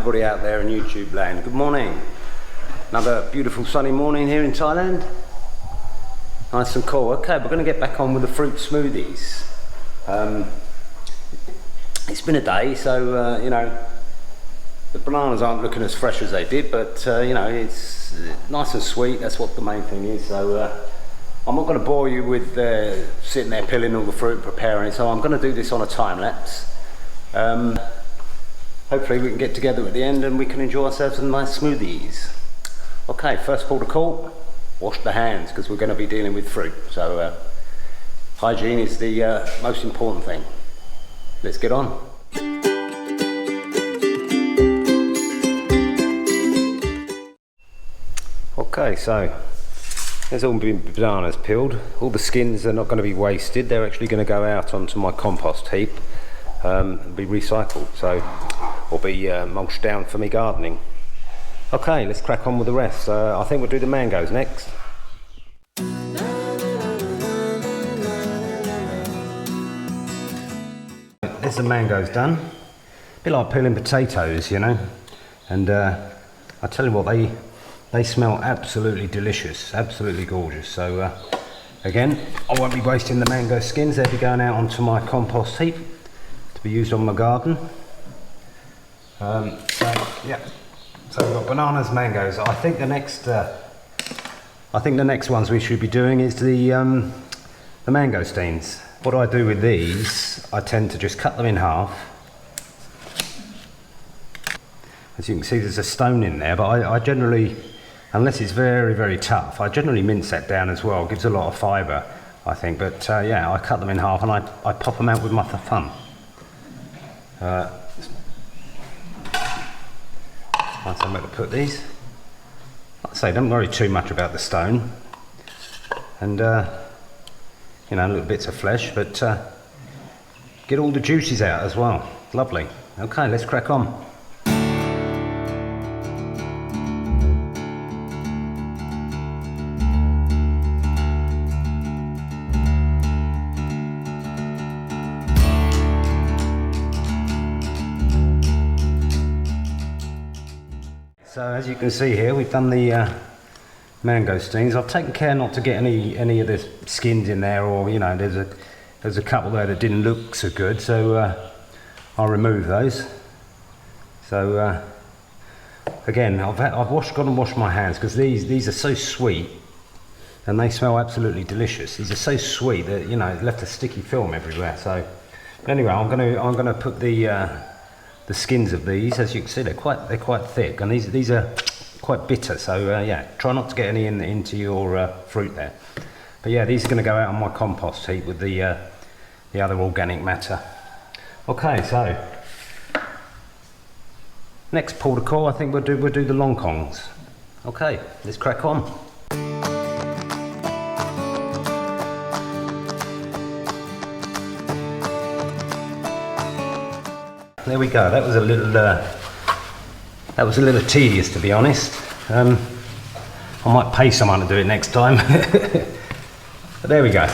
everybody out there in YouTube land. Good morning. Another beautiful sunny morning here in Thailand. Nice and cool. Okay, we're going to get back on with the fruit smoothies. It's been a day, so you know, the bananas aren't looking as fresh as they did, but you know, it's nice and sweet. That's what the main thing is. So I'm not going to bore you with sitting there peeling all the fruit and preparing it, so I'm going to do this on a time lapse. Hopefully we can get together at the end and we can enjoy ourselves some nice smoothies. Okay, first port of call, wash the hands because we're going to be dealing with fruit. So hygiene is the most important thing. Let's get on. Okay, so there's all the bananas peeled. All the skins are not going to be wasted. They're actually going to go out onto my compost heap and be recycled, so or be mulched down for me gardening. Okay, let's crack on with the rest. I think we'll do the mangoes next. There's the mangoes done. A bit like peeling potatoes, you know. And I tell you what, they smell absolutely delicious, absolutely gorgeous. So again, I won't be wasting the mango skins. They'll be going out onto my compost heap to be used on my garden. So yeah, so we've got bananas, mangoes. I think the next ones we should be doing is the mangosteens. What I do with these, I tend to just cut them in half. As you can see, there's a stone in there, but I generally, unless it's very, very tough, I generally mince that down as well. It gives a lot of fibre, I think. But yeah, I cut them in half and I pop them out with my thumb. Nice somewhere to put these. Like I say, don't worry too much about the stone. And you know, little bits of flesh, but get all the juices out as well. Lovely. Okay, let's crack on. So as you can see here, we've done the mangosteens. I've taken care not to get any of the skins in there, or you know, there's a couple there that didn't look so good, so I'll remove those. So again, I've gone and washed my hands because these are so sweet and they smell absolutely delicious. These are so sweet that, you know, it left a sticky film everywhere. So anyway, I'm gonna put the skins of these. As you can see, they're quite thick, and these are quite bitter. So yeah, try not to get any into your fruit there. But yeah, these are going to go out on my compost heap with the other organic matter. Okay, so next port of call, I think we'll do the longkongs. Okay, let's crack on. There we go. That was a little tedious, to be honest. I might pay someone to do it next time. But there we go.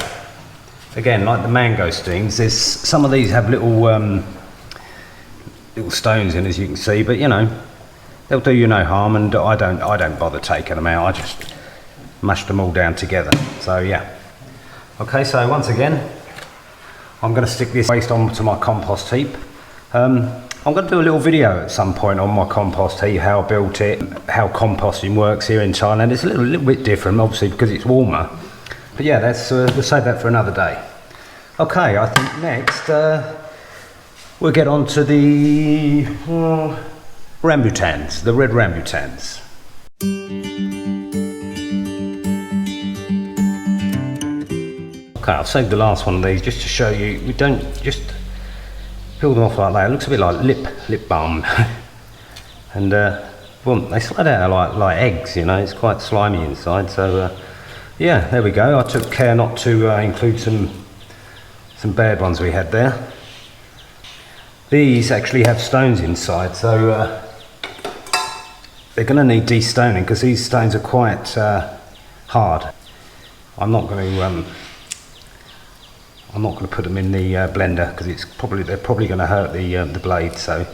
Again, like the mangosteens, there's some of these have little stones in, as you can see. But you know, they'll do you no harm, and I don't bother taking them out. I just mash them all down together. So yeah. Okay. So once again, I'm going to stick this waste onto my compost heap. I'm going to do a little video at some point on my compost heap, how I built it, how composting works here in Thailand. It's a little bit different, obviously, because it's warmer. But yeah, we'll save that for another day. Okay, I think next we'll get on to the rambutans, the red rambutans. Okay, I've saved the last one of these just to show you. We don't just peel them off like that. It looks a bit like lip balm. And well, they slide out like eggs, you know. It's quite slimy inside. So yeah, there we go. I took care not to include some bad ones we had there. These actually have stones inside, so they're going to need destoning because these stones are quite hard. I'm not going to put them in the blender because they're probably going to hurt the blade. So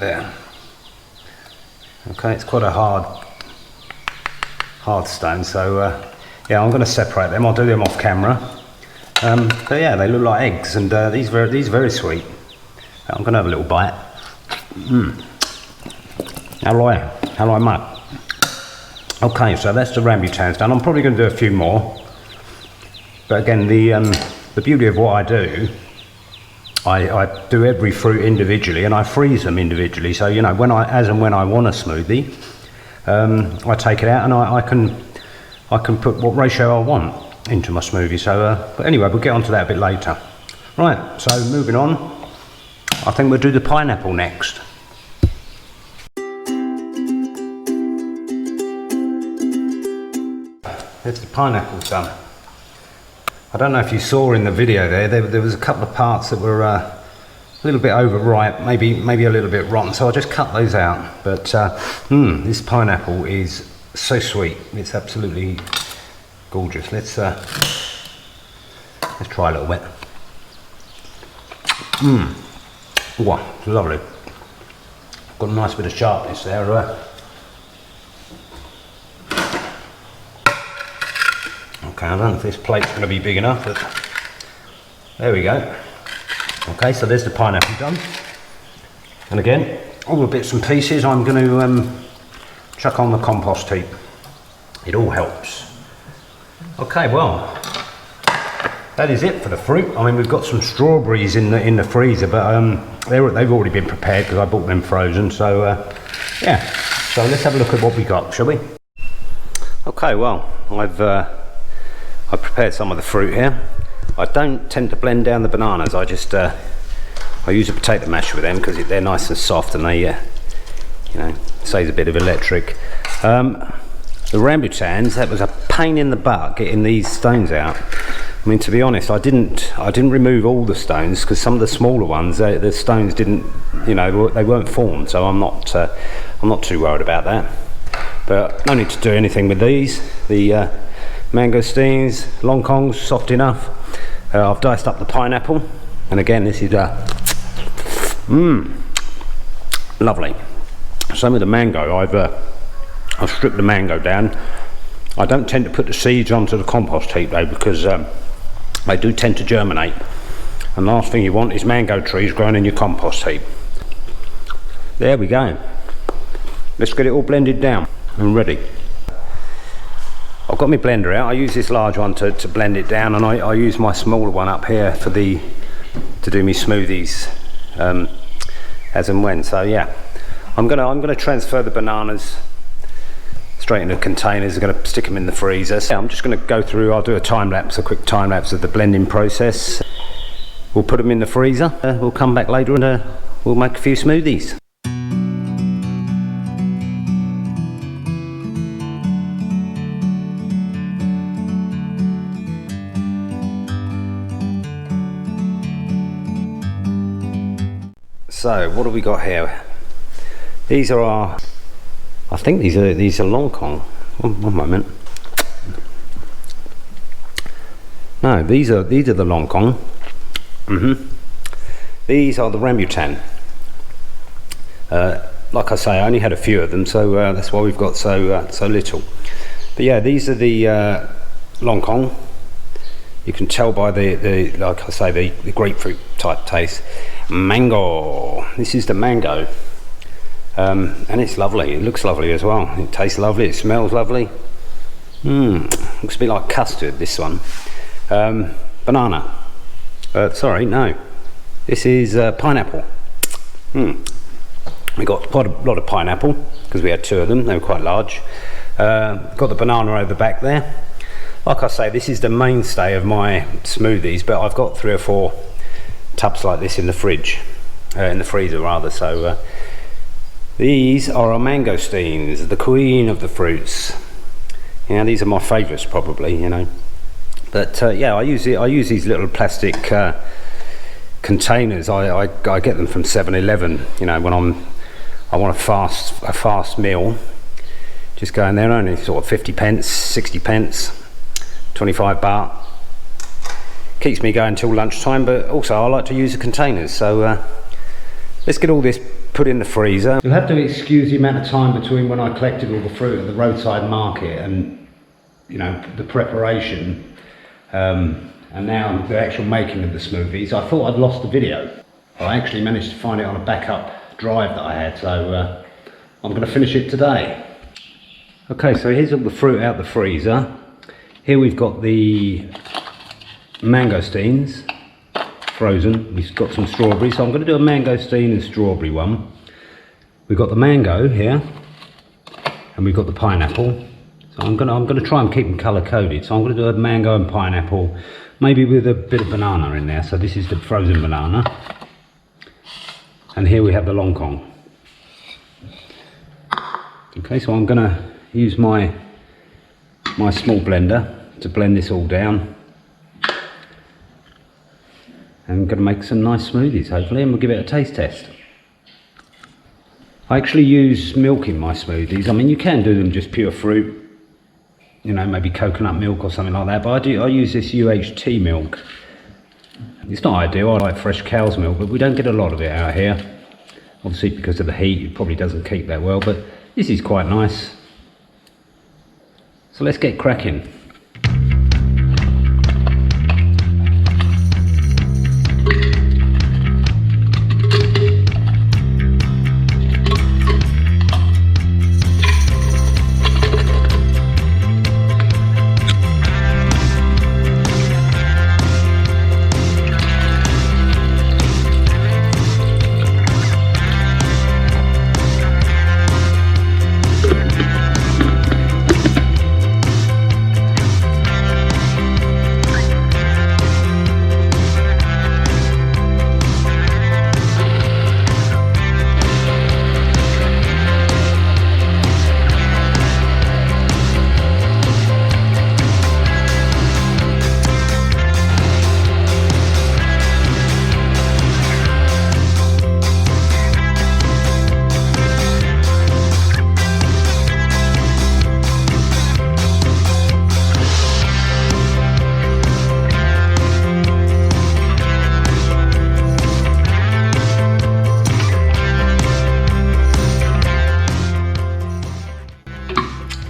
There. Okay, it's quite a hard stone, so yeah, I'm going to separate them. I'll do them off camera. But yeah, they look like eggs, and these are very sweet. I'm going to have a little bite. How do I muck? Okay, so that's the rambutans done. I'm probably going to do a few more. But again, the beauty of what I do, I do every fruit individually, and I freeze them individually. So you know, as and when I want a smoothie, I take it out and I can put what ratio I want into my smoothie. So, but anyway, we'll get onto that a bit later. Right. So moving on, I think we'll do the pineapple next. There's the pineapple done. I don't know if you saw in the video there was a couple of parts that were a little bit overripe, maybe a little bit rotten, so I just cut those out. But this pineapple is so sweet. It's absolutely gorgeous. Let's try a little bit. Wow, it's lovely. Got a nice bit of sharpness there. Okay, I don't know if this plate's going to be big enough, but there we go. Okay, so there's the pineapple done. And again, all the bits and pieces I'm going to chuck on the compost heap. It all helps. Okay, well, that is it for the fruit. I mean, we've got some strawberries in the freezer, but they've already been prepared because I bought them frozen. So yeah, so let's have a look at what we got, shall we? Okay, well, I've prepared some of the fruit here. I don't tend to blend down the bananas. I just I use a potato masher with them because they're nice and soft, and they you know, saves a bit of electric. The rambutans, that was a pain in the butt getting these stones out. I mean, to be honest, I didn't remove all the stones because some of the smaller ones, the stones didn't, you know, they weren't formed. So I'm not too worried about that. But no need to do anything with these. The mangosteens, long kongs, soft enough. I've diced up the pineapple, and again, this is lovely. Same with the mango. I've stripped the mango down. I don't tend to put the seeds onto the compost heap though, because they do tend to germinate, and the last thing you want is mango trees growing in your compost heap. There we go. Let's get it all blended down and ready. I've got my blender out. I use this large one to blend it down, and I use my smaller one up here to do my smoothies as and when. So yeah, I'm gonna transfer the bananas straight into containers. I'm gonna stick them in the freezer. So I'm just gonna go through. I'll do a quick time lapse of the blending process. We'll put them in the freezer. We'll come back later and we'll make a few smoothies. So what have we got here? These are our, I think these are long kong. One moment. No, these are the long kong. These are the rambutan. Like I say, I only had a few of them, so that's why we've got so little. But yeah, these are the long kong. You can tell by the like I say, the grapefruit type taste. Mango. This is the mango, and it's lovely. It looks lovely as well. It tastes lovely. It smells lovely. Looks a bit like custard. This one. Banana. Sorry, no. This is pineapple. We got quite a lot of pineapple because we had two of them. They were quite large. Got the banana over the back there. Like I say, this is the mainstay of my smoothies, but I've got 3 or 4 tubs like this in the fridge, in the freezer rather. So these are our mangosteens, the queen of the fruits. You know, these are my favourites probably, you know. But yeah, I use these little plastic containers. I get them from 7-Eleven. You know, when I want a fast meal, just go in there, only sort of 50 pence, 60 pence, 25 baht. Keeps me going till lunchtime, but also I like to use the containers. So let's get all this put in the freezer. You'll have to excuse the amount of time between when I collected all the fruit at the roadside market and, you know, the preparation, and now the actual making of the smoothies. I thought I'd lost the video. I actually managed to find it on a backup drive that I had, so I'm going to finish it today. Okay, so here's all the fruit out the freezer. Here we've got the mangosteens, frozen. We've got some strawberries, so I'm going to do a mangosteen and strawberry one. We've got the mango here, and we've got the pineapple. So I'm going to try and keep them colour coded. So I'm going to do a mango and pineapple, maybe with a bit of banana in there. So this is the frozen banana, and here we have the long kong. Okay, so I'm going to use my small blender to blend this all down. And I'm going to make some nice smoothies hopefully, and we'll give it a taste test. I actually use milk in my smoothies. I mean, you can do them just pure fruit, you know, maybe coconut milk or something like that, but I use this UHT milk. It's not ideal, I like fresh cow's milk, but we don't get a lot of it out here. Obviously because of the heat, it probably doesn't keep that well, but this is quite nice. So let's get cracking.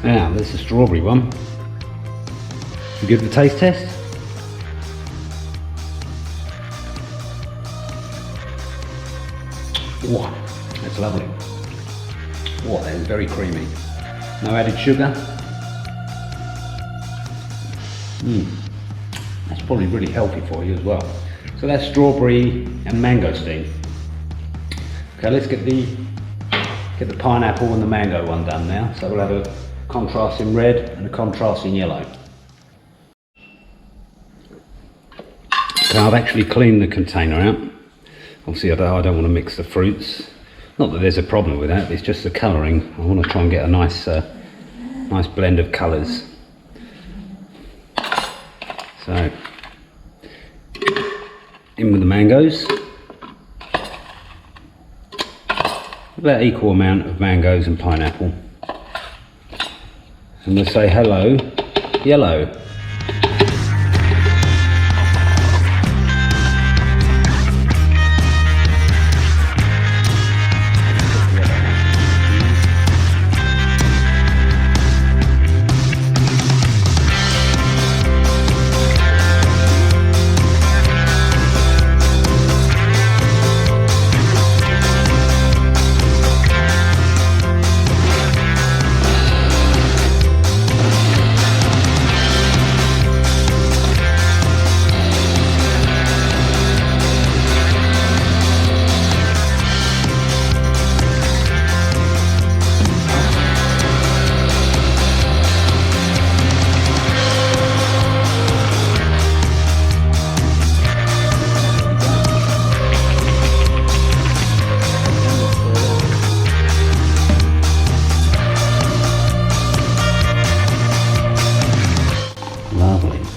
Now, there's the strawberry one. You give the taste test? Wow, that's lovely. Wow, that is very creamy. No added sugar. That's probably really healthy for you as well. So that's strawberry and mangosteen. Okay, let's get the pineapple and the mango one done now. So we'll have a contrast in red and a contrast in yellow. Okay, I've actually cleaned the container out. Obviously I don't want to mix the fruits. Not that there's a problem with that, it's just the colouring. I want to try and get a nice blend of colours. So, in with the mangoes. About equal amount of mangoes and pineapple. And we'll say hello, yellow.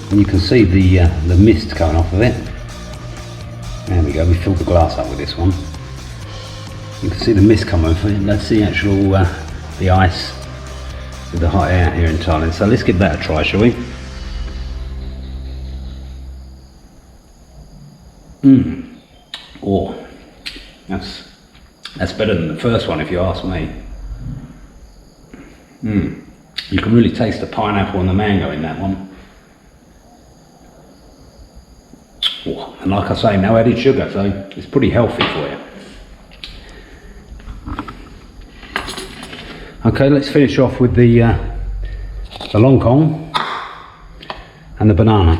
And you can see the mist coming off of it. There we go, we filled the glass up with this one. You can see the mist coming off it. That's the actual the ice with the hot air here in Thailand. So let's give that a try, shall we? Oh, that's That's better than the first one if you ask me. You can really taste the pineapple and the mango in that one. Oh, and like I say, no added sugar, so it's pretty healthy for you. Okay, let's finish off with the long Kong and the banana.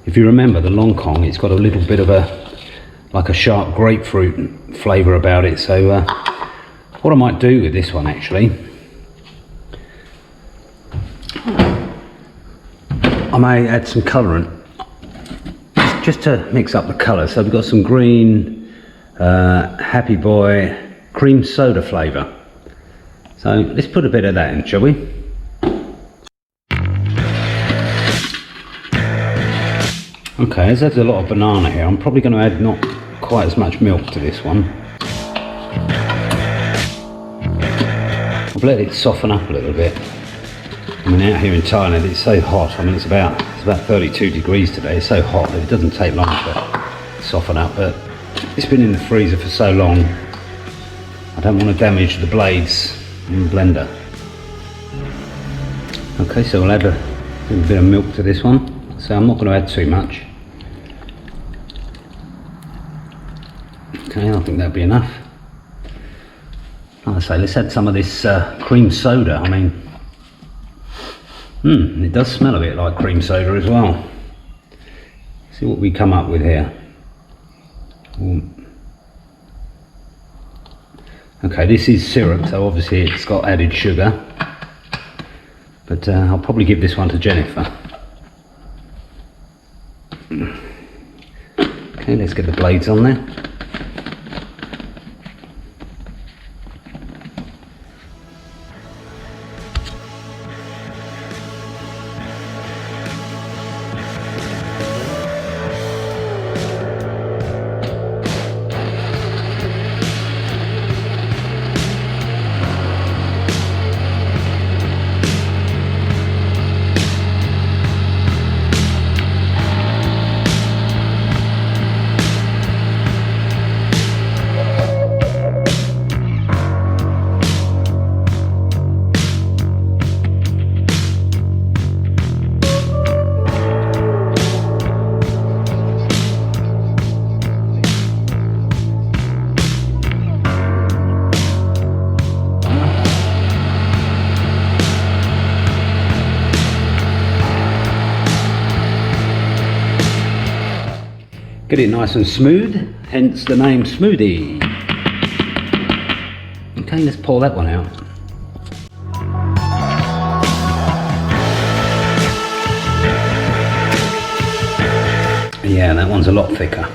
If you remember, the long Kong, it's got a little bit of like a sharp grapefruit flavour about it. So what I might do with this one actually, I may add some colourant just to mix up the colour. So we've got some green Happy Boy cream soda flavour. So let's put a bit of that in, shall we? Okay, as there's a lot of banana here, I'm probably going to add not quite as much milk to this one. I've let it soften up a little bit. I mean, out here in Thailand it's so hot. I mean, it's about 32 degrees today. It's so hot that it doesn't take long to soften up, but it's been in the freezer for so long, I don't want to damage the blades in the blender. Okay, so we'll add a little bit of milk to this one. So I'm not going to add too much. Okay, I think that'll be enough. Like I say, let's add some of this cream soda. I mean, it does smell a bit like cream soda as well. See what we come up with here. Okay, this is syrup, so obviously it's got added sugar. But I'll probably give this one to Jennifer. Okay, let's get the blades on there. Get it nice and smooth, hence the name Smoothie. Okay, let's pour that one out. Yeah, that one's a lot thicker.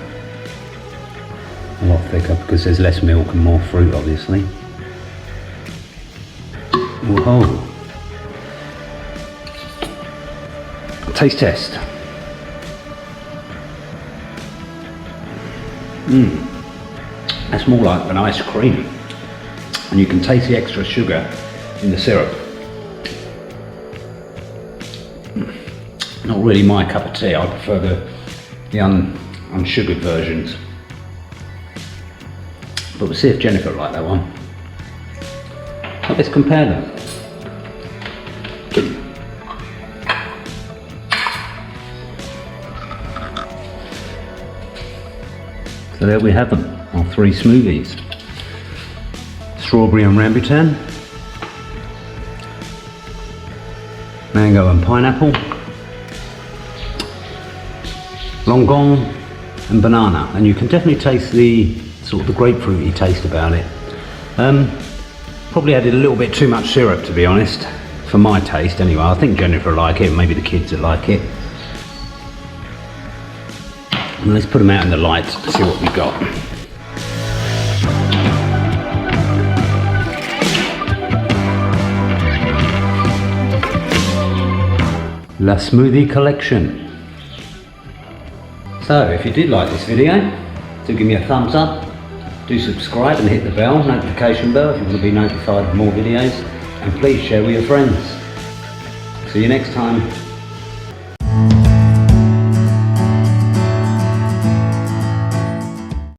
A lot thicker because there's less milk and more fruit, obviously. Whoa. Taste test. That's more like an ice cream, and you can taste the extra sugar in the syrup. Not really my cup of tea. I prefer the unsugared versions. But we'll see if Jennifer will like that one. So let's compare them. So there we have them, our three smoothies. Strawberry and rambutan, mango and pineapple, longgong and banana. And you can definitely taste the sort of the grapefruity taste about it. Probably added a little bit too much syrup, to be honest, for my taste anyway. I think Jennifer will like it, maybe the kids will like it. And let's put them out in the light to see what we got. La Smoothie Collection. So if you did like this video, do give me a thumbs up, do subscribe and hit the notification bell if you want to be notified of more videos, and please share with your friends. See you next time.